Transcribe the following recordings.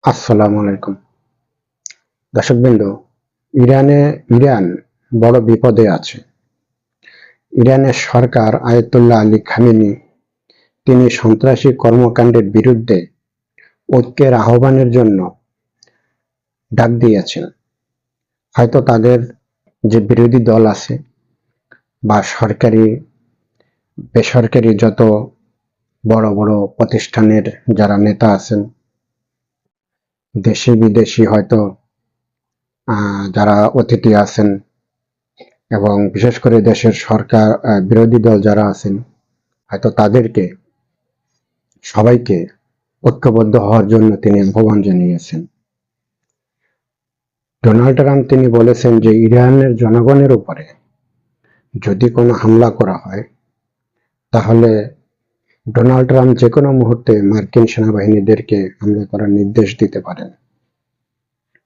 আসসালামু আলাইকুম দর্শকবৃন্দ। ইরান বড় বিপদে আছে। ইরানের সরকার আয়াতুল্লাহ আলী খামেনি তিনি সন্ত্রাসী কর্মকাণ্ডের বিরুদ্ধে ঐক্যের আহ্বানের জন্য ডাক দিয়েছেন। হয়তো তাদের যে বিরোধী দল আছে বা সরকারি বেসরকারি যত বড় বড় প্রতিষ্ঠানের যারা নেতা আছেন, দেশি বিদেশি হয়তো যারা অতিথি আছেন এবং বিশেষ করে দেশের সরকার বিরোধী দল যারা আছেন, হয়তো তাদেরকে সবাইকে ঐক্যবদ্ধ হওয়ার জন্য তিনি আহ্বান জানিয়েছেন। ডোনাল্ড ট্রাম্প তিনি বলেছেন যে ইরানের জনগণের উপরে যদি কোনো হামলা করা হয় তাহলে ডোনাল্ড ট্রাম্প যে কোনো মুহূর্তে মার্কিন সেনাবাহিনীদেরকে হামলা করার নির্দেশ দিতে পারেন।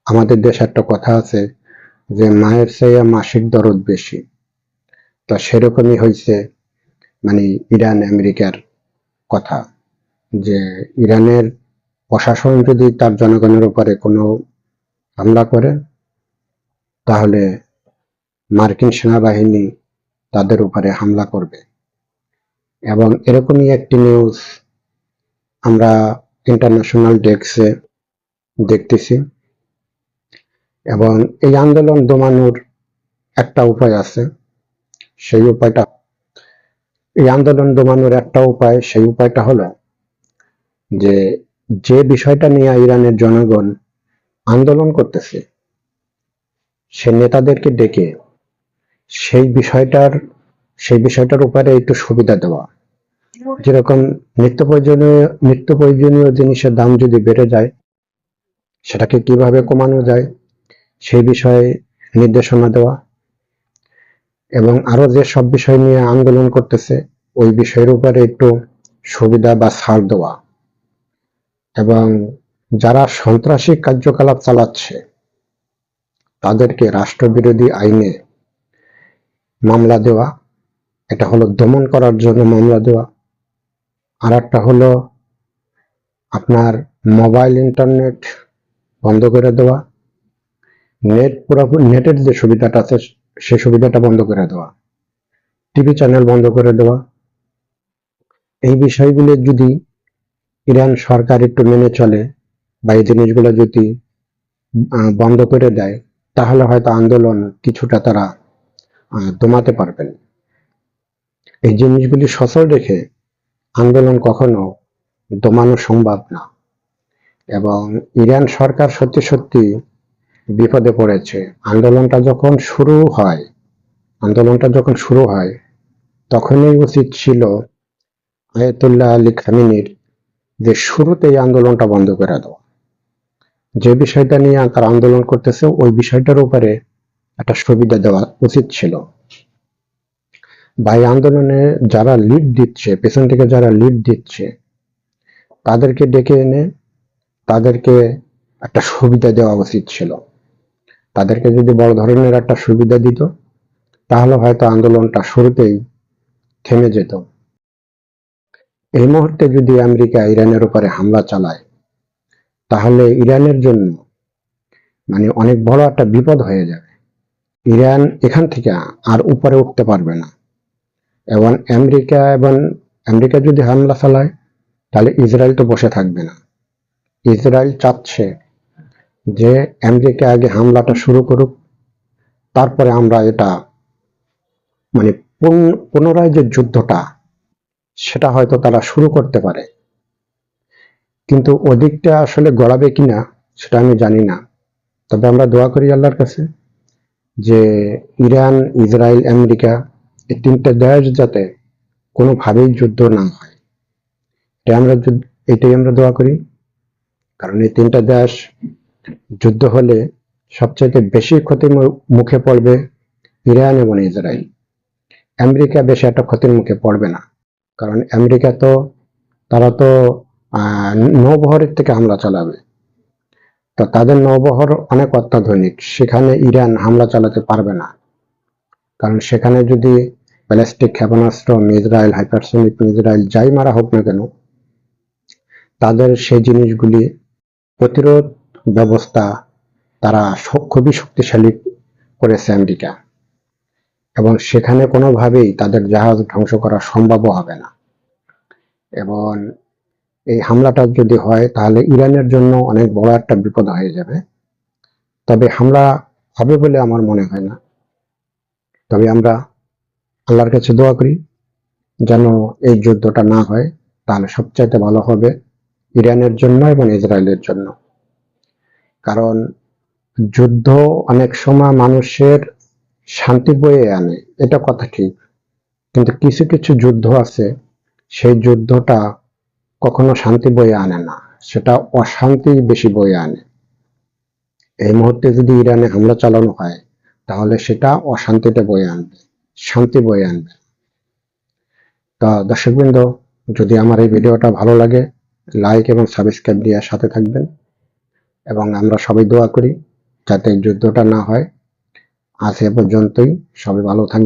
আমাদের দেশে একটা কথা আছে যে মায়ের চেয়ে মাসিক দরদ বেশি। তো সেরকমই হয়েছে ইরান আমেরিকার কথা, যে ইরানের প্রশাসন যদি তার জনগণের উপরে কোনো হামলা করে তাহলে মার্কিন সেনাবাহিনী তাদের উপরে হামলা করবে। এবং এরকমই একটি নিউজ আমরা ইন্টারন্যাশনাল ডেস্কে দেখতেছি। এবং এই আন্দোলন দমানোর একটা উপায় আছে, সেই উপায়টা হলো যে বিষয়টা নিয়ে ইরানের জনগণ আন্দোলন করতেছে সে নেতাদেরকে ডেকে সেই বিষয়টার উপরে একটু সুবিধা দেওয়া। যেরকম নিত্য প্রয়োজনীয় জিনিসের দাম যদি বেড়ে যায় সেটাকে কিভাবে কমানো যায় সেই বিষয়ে নির্দেশনা দেওয়া, এবং আরো যে সব বিষয় নিয়ে আন্দোলন করতেছে ওই বিষয়ের উপরে একটু সুবিধা বা ছাড় দেওয়া, এবং যারা সন্ত্রাসী কার্যকলাপ চালাচ্ছে তাদেরকে রাষ্ট্রবিরোধী আইনে মামলা দেওয়া। এটা হলো দমন করার জন্য মামলা দেওয়া। আর একটা হলো আপনার মোবাইল ইন্টারনেট বন্ধ করে দেওয়া, নেটের যে সুবিধাটা আছে সেই সুবিধাটা বন্ধ করে দেওয়া, টিভি চ্যানেল বন্ধ করে দেওয়া। এই বিষয়গুলো যদি ইরান সরকার একটু মেনে চলে বা এই জিনিসগুলো যদি বন্ধ করে দেয় তাহলে হয়তো আন্দোলন কিছুটা তারা দমাতে পারবেন। এই জিনিসগুলি সচল রেখে আন্দোলন কখনো দমানো সম্ভব না। এবং ইরান সরকার সত্যি সত্যি বিপদে পড়েছে। আন্দোলনটা যখন শুরু হয় তখনই উচিত ছিল আয়াতুল্লাহ আলী খামেনির যে শুরুতেই আন্দোলনটা বন্ধ করে দেওয়া। যে বিষয়টা নিয়ে তারা আন্দোলন করতেছে ওই বিষয়টার উপরে একটা সুবিধা দেওয়া উচিত ছিল। বা এই আন্দোলনে যারা লিড দিচ্ছে, পেছন থেকে যারা লিড দিচ্ছে তাদেরকে ডেকে এনে তাদেরকে একটা সুবিধা দেওয়া উচিত ছিল। তাদেরকে যদি বড় ধরনের একটা সুবিধা দিত তাহলে হয়তো আন্দোলনটা শুরুতেই থেমে যেত। এই মুহূর্তে যদি আমেরিকা ইরানের উপরে হামলা চালায় তাহলে ইরানের জন্য অনেক বড় একটা বিপদ হয়ে যাবে। ইরান এখান থেকে আর উপরে উঠতে পারবে না। এবং আমেরিকা যদি হামলা চালায় তাহলে ইসরায়েল তো বসে থাকবে না। ইসরায়েল চাচ্ছে যে আমেরিকা আগে হামলাটা শুরু করুক, তারপরে আমরা এটা পুনরায় যে যুদ্ধটা সেটা হয়তো তারা শুরু করতে পারে। কিন্তু ওদিকটা আসলে গড়াবে কিনা সেটা আমি জানি না। তবে আমরা দোয়া করি আল্লাহর কাছে যে ইরান, ইসরায়েল, আমেরিকা এই তিনটা দেশ যাতে কোনোভাবেই যুদ্ধ না হয়, এটাই আমরা দোয়া করি। কারণ এই তিনটা দেশ যুদ্ধ হলে সবচেয়ে বেশি ক্ষতির মুখে পড়বে ইরান এবং ইসরায়েল। আমেরিকা বেশি একটা ক্ষতির মুখে পড়বে না, কারণ তারা তো নৌবহরের থেকে হামলা চালাবে। তো তাদের নৌবহর অনেক অত্যাধুনিক, সেখানে ইরান হামলা চালাতে পারবে না। কারণ সেখানে যদি ব্যালিস্টিক ক্ষেপণাস্ত্র, মিসাইল, হাইপারসনিক মিসাইল যাই মারা হোক না কেন, তাদের সেই জিনিসগুলি প্রতিরোধ ব্যবস্থা তারা খুবই শক্তিশালী করেছে আমেরিকা, এবং সেখানে কোনোভাবেই তাদের জাহাজ ধ্বংস করা সম্ভব হবে না। এবং এই হামলাটা যদি হয় তাহলে ইরানের জন্য অনেক বড় একটা বিপদ হয়ে যাবে। তবে হামলা হবে বলে আমার মনে হয় না। তবে আমরা আল্লাহর কাছে দোয়া করি যেন এই যুদ্ধটা না হয়, তাহলে সবচাইতে ভালো হবে ইরানের জন্য এবং ইসরায়েলের জন্য। কারণ যুদ্ধ অনেক সময় মানুষের শান্তি বয়ে আনে, এটা কথা ঠিক, কিন্তু কিছু কিছু যুদ্ধ আছে সেই যুদ্ধটা কখনো শান্তি বয়ে আনে না, সেটা অশান্তি বেশি বয়ে আনে। এই মুহূর্তে যদি ইরানে হামলা চালানো হয় তাহলে সেটা অশান্তিটা বয়ে আনবে, শান্তি বয়ে আনবে। তা দর্শকবৃন্দ, যদি আমার এই ভিডিওটা ভালো লাগে লাইক এবং সাবস্ক্রাইব দিয়ে সাথে থাকবেন, এবং আমরা সবাই দোয়া করি যাতে যুদ্ধটা না হয়। আজ এ পর্যন্তই, সবাই ভালো থাকবেন।